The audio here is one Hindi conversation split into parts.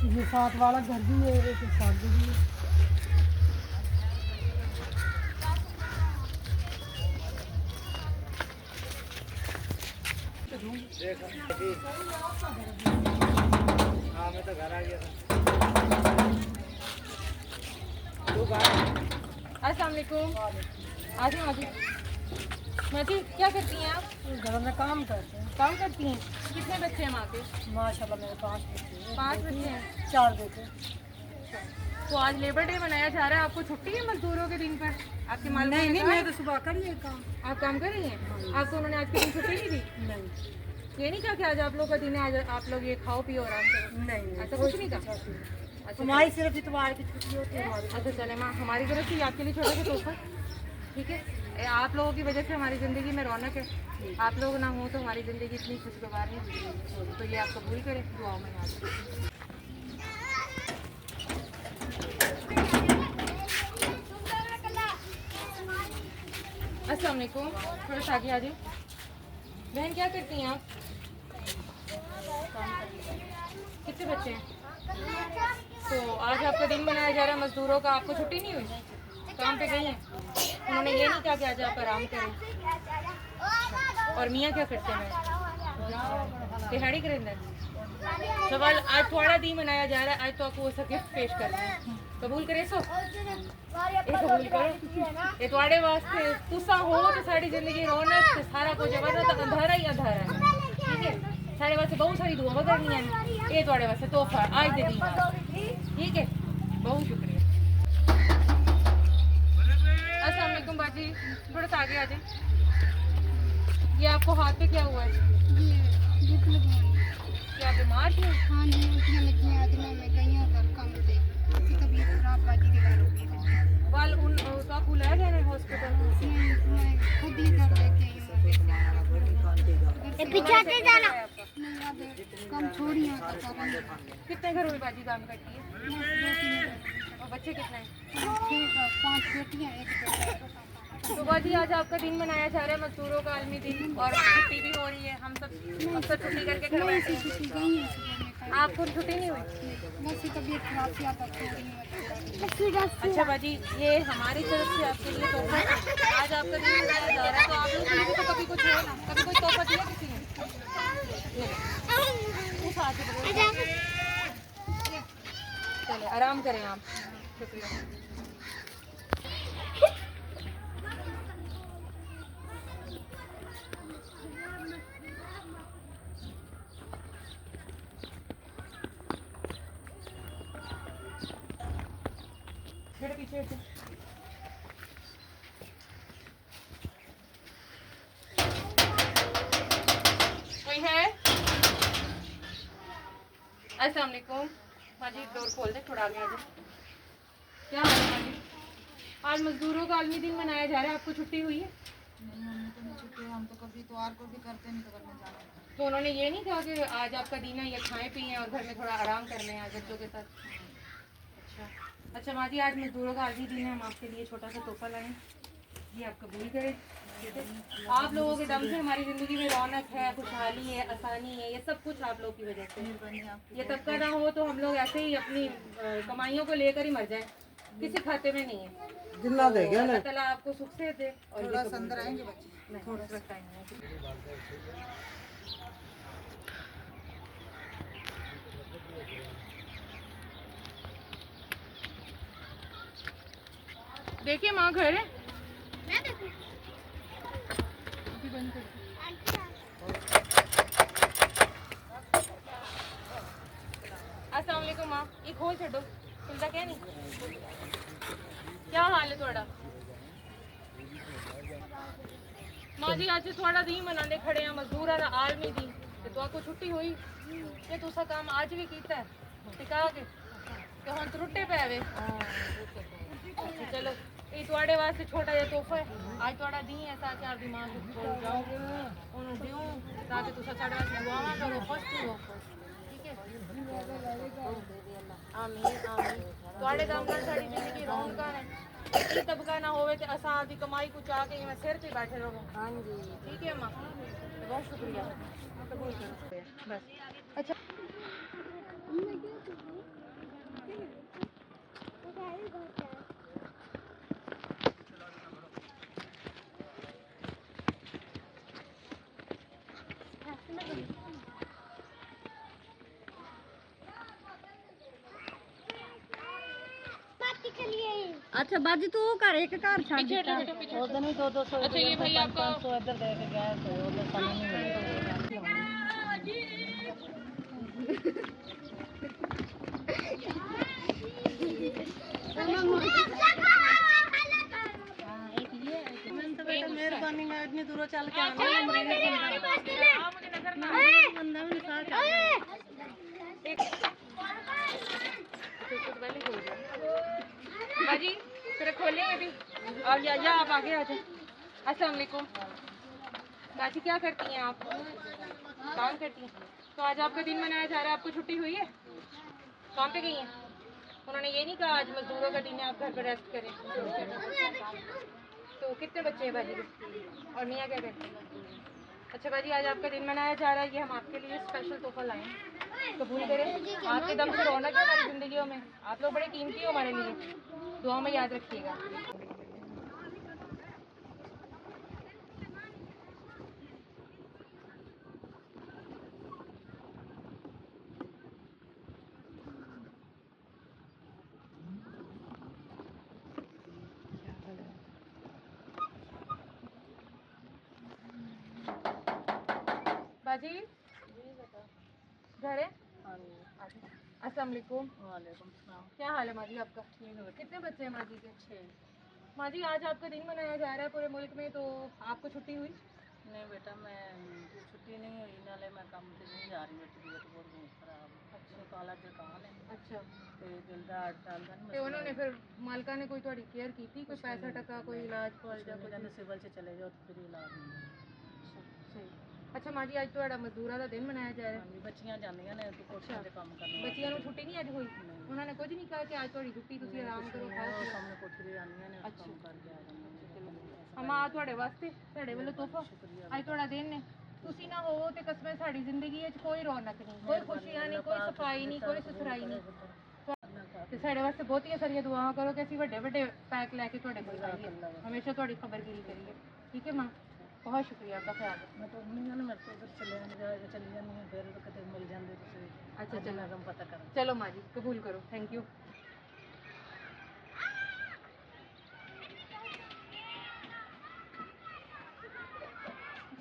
ये साथ वाला घर भी है, एक साथ भी है। हाँ मैं तो घर आ गया था। अस्सलाम वालेकुम। आजी माजी माजी क्या करती हैं आप? घर में काम करते हैं। काम करती हैं। कितने बच्चे हैं माँ के? माशाल्लाह मेरे 5 बच्चे हैं। 5 बच्चे हैं। 4 बेटे। तो आज लेबर डे मनाया जा रहा है, आपको छुट्टी है मजदूरों के दिन पर? आपके मालिक नहीं ने नहीं, कहा मैं है? तो सुबह करिए काम। आप काम कर रही हैं? आपको उन्होंने आज के दिन छुट्टी नहीं दी? नहीं ये नहीं कहा कि आज आप लोग का दिन है, आज आप लोग ये खाओ पियो आराम करो? नहीं, ऐसा कोई कुछ नहीं कहा? छुट्टी नहीं। अच्छा हमारी सिर्फ इतवार की छुट्टी होती है हमारी। अच्छा चले माँ, हमारी तरफ से आपके लिए छोटा सा तोहफा, ठीक है? आप लोगों की वजह से हमारी ज़िंदगी में रौनक है। आप लोग ना हो तो हमारी ज़िंदगी इतनी खुशगवार नहीं होती। तो ये आप कबूल करें, दुआओं में याद रखें। अस्सलाम वालेकुम। थोड़ा सा आगे आ जाओ। बहन क्या करती हैं आप? कितने बच्चे हैं? तो आज आपका दिन मनाया जा रहा है मजदूरों का, आपको छुट्टी नहीं हुई? काम पे गई हैं? उन्होंने ये नहीं कहा कि आज आप आराम करें? और मियाँ क्या करते हैं? दिहाड़ी करेंगे। सवाल आज थोड़ा दिन मनाया जा रहा है, आज तो आपको वो गिफ्ट पेश कर रहे हैं, कबूल करे सो? ये कबूल करो, ये थोड़े वास्ते तुसा हो तो सारी जिंदगी रौनक ते सारा कुछ वरना तो अंधारा ही अंधारा है, ठीक है? सारे वास्ते बहुत सारी दुआ करनी है, ये थोड़े वास्ते तोहफा आज दे दी, ठीक है? बहुत शुक्रिया। अस्सलाम वालेकुम बाजी, थोड़ा सा आगे आ जाए। ये आपको हाथ पे क्या हुआ है? क्या बीमार थी? हाँ जी, उल्टियाँ लगी हैं। आज मैं गई हूँ घर काम पे, उसकी तबीयत खराब बाजी के घर हो गई है। वाल उन तो आपको ले जाना हॉस्पिटल? मैं खुद ही घर लेके आई हूँ। पीछे से जाना। नहीं, अब काम छोड़ी है तो करूँगी। कितने घरों में बाजी काम करती है? और बच्चे कितने हैं? 5 बेटियाँ, 1 बेटा। तो बाजी आज आपका दिन मनाया जा रहा है मजदूरों का आलमी दिन, और छुट्टी भी हो रही है, हम सब अक्सर छुट्टी करके घर बैठे हैं। छुट्टी गई है सुबह में कल। आपको छुट्टी नहीं हुई? बस ये तबीयत खराब थी, आप छोड़ी है। अच्छा बाजी, ये हमारी तरफ से आपके लिए तोहफा है। आज आपका दिन मनाया जा रहा है, तो आप लोग को भी तो कभी कुछ है ना, कभी कोई तोहफा दिया किसी ने? उस हाथ से पकड़ो। चले आराम करें आप। शुक्रिया। मेरे पीछे हटो। कोई है? अस्सलाम वालेकुम। माजी डोर खोल दे, थोड़ा आगे आ जाओ। क्या हाल है माजी? आज मजदूरों का आलमी दिन मनाया जा रहा है, आपको छुट्टी हुई है? नहीं, हमें तो नहीं छुट्टी है। हम तो कभी इतवार को भी करते नहीं तो करने जाना है। तो उन्होंने ये नहीं कहा कि आज आपका दिन है, ये खाएं पिएं और घर में थोड़ा आराम कर लें आज बच्चों के साथ? अच्छा अच्छा माजी, आज मजदूरों का आलमी दिन है, हम आपके लिए छोटा सा तोहफा लाएं, ये आप कबूल करें, ठीक है? आप लोगों के दम से हमारी ज़िंदगी में रौनक है, खुशहाली है, आसानी है, ये सब कुछ आप लोग की वजह से। ये तबका ना हो तो हम लोग ऐसे ही अपनी कमाइयों को लेकर ही मर जाए, किसी खाते में नहीं है। जिन्ना दे गया ना। अल्लाह ताला आपको सुख से दे और थोड़ा सा अंदर आएंगे बच्चे। नहीं, थोड़ा सा टाइम है। देखिए माँ घर है। अभी बंद कर दो। अस्सलाम वालेकुम माँ, ये खोल छो खुलता क्या नहीं? क्या हाल है थोड़ा? माँ जी आज थोड़ा दी मनाने खड़े हैं मजदूर आलमी दी, तो आपको छुट्टी हुई? ये तुसा काम आज भी कीता है टिका के तो हम त्रुटे पे आवे। अच्छा चलो, ये ਤੁਹਾਡੇ वास्ते छोटा ਜਿਹਾ ਤੋਹਫਾ है, आज ਤੁਹਾਡਾ दी है ताकि आप दिमाग खोल जाओ ਉਹਨੂੰ ਦਿਓ ताकि तुसा ਸਾਡੇ ਵਾਸਤੇ ਦੁਆਵਾਂ ਕਰੋ, खुश हो, ठीक है? आमीन आमीन। ਤੁਹਾਡੇ ਕੰਮ ਨਾਲ ਸਾਡੀ ਜ਼ਿੰਦਗੀ ਰੌਣਕਾਂ ਨੇ, ਇਹ ਤਬਕਾ ਨਾ ਹੋਵੇ ਤੇ ਅਸਾਂ ਆਪਦੀ ਕਮਾਈ ਕੁ ਚਾ ਕੇ ਇਵੇਂ ਸਿਰ ਤੇ ਬੈਠੇ ਰਹੋ। ਹਾਂਜੀ ठीक है माँ, बहुत शुक्रिया, कबूल करो बस। अच्छा अच्छा बाजी तू घर एक घर छाड़ पीछे हटो बेटा, पीछे उस दिन भी 200 अच्छा ये भाई आपका 500 इधर दे के गया तो उधर सामने नहीं मिलेगा। मेहरबानी मैं इतनी दूर चल के आना है मुझे नजर ना बंदा भी निकाल के बाजी फिर खोलें अभी और या आप आगे आ जाओ। अस्सलाम वालेकुम। बाजी क्या करती हैं आप? काम करती हैं। तो आज आपका दिन मनाया जा रहा है, आपको छुट्टी हुई है? काम पे गई हैं? उन्होंने ये नहीं कहा आज मजदूरों का दिन है आप घर पर रेस्ट करें? तो कितने बच्चे हैं बाजी के और मियाँ क्या करते हैं? अच्छा बाजी आज आपका दिन मनाया जा रहा है, ये हम आपके लिए स्पेशल तोहफा लाए हैं, कबूल करें। आपके दम से रौनक है हमारी ज़िंदगियों में, आप लोग बड़े कीमती हो हमारे लिए, दुआ में याद रखिएगा। बाजी घर है? अस्सलाम वालेकुम। क्या हाल है माजी आपका? कितने बच्चे हैं माजी के? 6। माजी आज आपका दिन मनाया जा रहा है पूरे मुल्क में, तो आपको छुट्टी हुई? नहीं बेटा मैं छुट्टी नहीं हुई नाले मैं काम से नहीं जा रही बेटी की बहुत बहुत खराब। अच्छा काला दुकान है। अच्छा ते दिल दा हड़ताल का तो उन्होंने फिर मालका ने कोई थोड़ी केयर की थी, कोई पैसा टका कोई इलाज मुआवजा कोई? कहते सिविल से चले जाओ तो फिर इलाज नहीं। सही। अच्छा माजी आज ਤੁਹਾਡਾ ਮਜ਼ਦੂਰਾਂ ਦਾ ਦਿਨ ਮਨਾਇਆ ਜਾ ਰਿਹਾ ਹੈ? ਬੱਚੀਆਂ ਜਾਂਦੀਆਂ ਨੇ ਤੇ ਕੋਠੀਆਂ ਤੇ ਕੰਮ ਕਰਨ। ਬੱਚਿਆਂ ਨੂੰ ਛੁੱਟੀ ਨਹੀਂ ਅੱਜ ਹੋਈ? ਉਹਨਾਂ ਨੇ ਕੁਝ ਨਹੀਂ ਕਿਹਾ ਕਿ ਅੱਜ ਤੁਹਾਡੀ ਛੁੱਟੀ ਤੁਸੀਂ ਆਰਾਮ ਕਰੋ ਖਾਓ ਪੀਓ? ਸਾਹਮਣੇ ਕੋਠੀ ਤੇ ਜਾਂਦੀਆਂ ਨੇ ਕੰਮ ਕਰਕੇ ਆ ਜਾਂਦੀਆਂ ਨੇ। ਹਮਾ ਤੁਹਾਡੇ ਵਾਸਤੇ ਤੁਹਾਡੇ ਵੱਲੋਂ ਤੋਹਫਾ ਅੱਜ ਤੁਹਾਡਾ ਦਿਨ ਹੈ, ਤੁਸੀਂ ਨਾ ਹੋ ਤੇ ਕਸਮੇ ਸਾਡੀ ਜ਼ਿੰਦਗੀ ਵਿੱਚ ਕੋਈ ਰੌਣਕ ਨਹੀਂ, ਕੋਈ ਖੁਸ਼ੀਆਂ ਨਹੀਂ, ਕੋਈ ਸਫਾਈ ਨਹੀਂ, ਕੋਈ ਸੁਥਰਾਈ ਨਹੀਂ। ਤੇ ਸਾਡੇ ਵਾਸਤੇ ਬਹੁਤੀਆਂ ਸਾਰੀਆਂ ਦੁਆਵਾਂ ਕਰੋ ਕਿ ਅਸੀਂ ਵੱਡੇ ਵੱਡੇ ਪੈਕ ਲੈ ਕੇ ਤੁਹਾਡੇ ਕੋਲ ਆਈਏ, ਹਮੇਸ਼ਾ ਤੁਹਾਡੀ ਖਬਰਗਿਰੀ ਕਰੀਏ। ਠੀਕ ਹੈ ਮਾਂ, बहुत शुक्रिया आपका ख्याल है। मैं तो नहीं ना मैं तो उधर चली जानी है फिर कदे मिल जाते तुझे। अच्छा चलो हम पता कर चलो माँ जी कबूल करो, थैंक यू।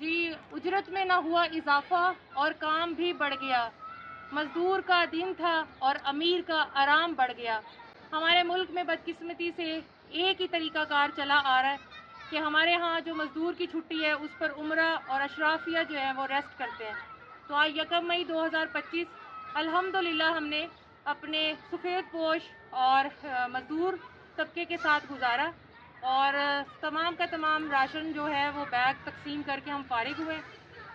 जी उजरत में ना हुआ इजाफा और काम भी बढ़ गया, मजदूर का दिन था और अमीर का आराम बढ़ गया। हमारे मुल्क में बदकिस्मती से एक ही तरीक़ाकार चला आ रहा है कि हमारे यहाँ जो मज़दूर की छुट्टी है उस पर उम्रा और अशराफिया जो है वो रेस्ट करते हैं। तो आज 1 मई 2025 अल्हम्दुलिल्लाह हमने अपने सफ़ेद पोश और मज़दूर तबके के साथ गुजारा और तमाम का तमाम राशन जो है वो बैग तकसीम करके हम फारिग हुए।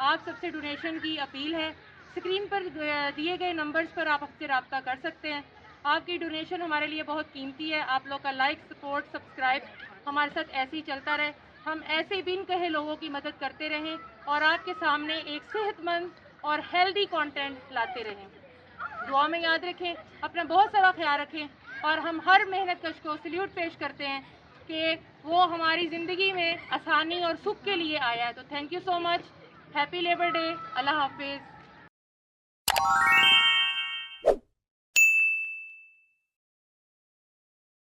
आप सबसे डोनेशन की अपील है, स्क्रीन पर दिए गए नंबर्स पर आप हमसे रब्ता कर सकते हैं। आपकी डोनेशन हमारे लिए बहुत कीमती है, आप लोग का लाइक सपोर्ट सब्सक्राइब हमारे साथ ऐसे ही चलता रहे, हम ऐसे बिन कहे लोगों की मदद करते रहें और आपके सामने एक सेहतमंद और हेल्दी कंटेंट लाते रहें। दुआ में याद रखें, अपना बहुत सारा ख्याल रखें और हम हर मेहनत कश को सल्यूट पेश करते हैं कि वो हमारी ज़िंदगी में आसानी और सुख के लिए आया है। तो thank you so much, happy labour day, अल्लाह हाफिज़।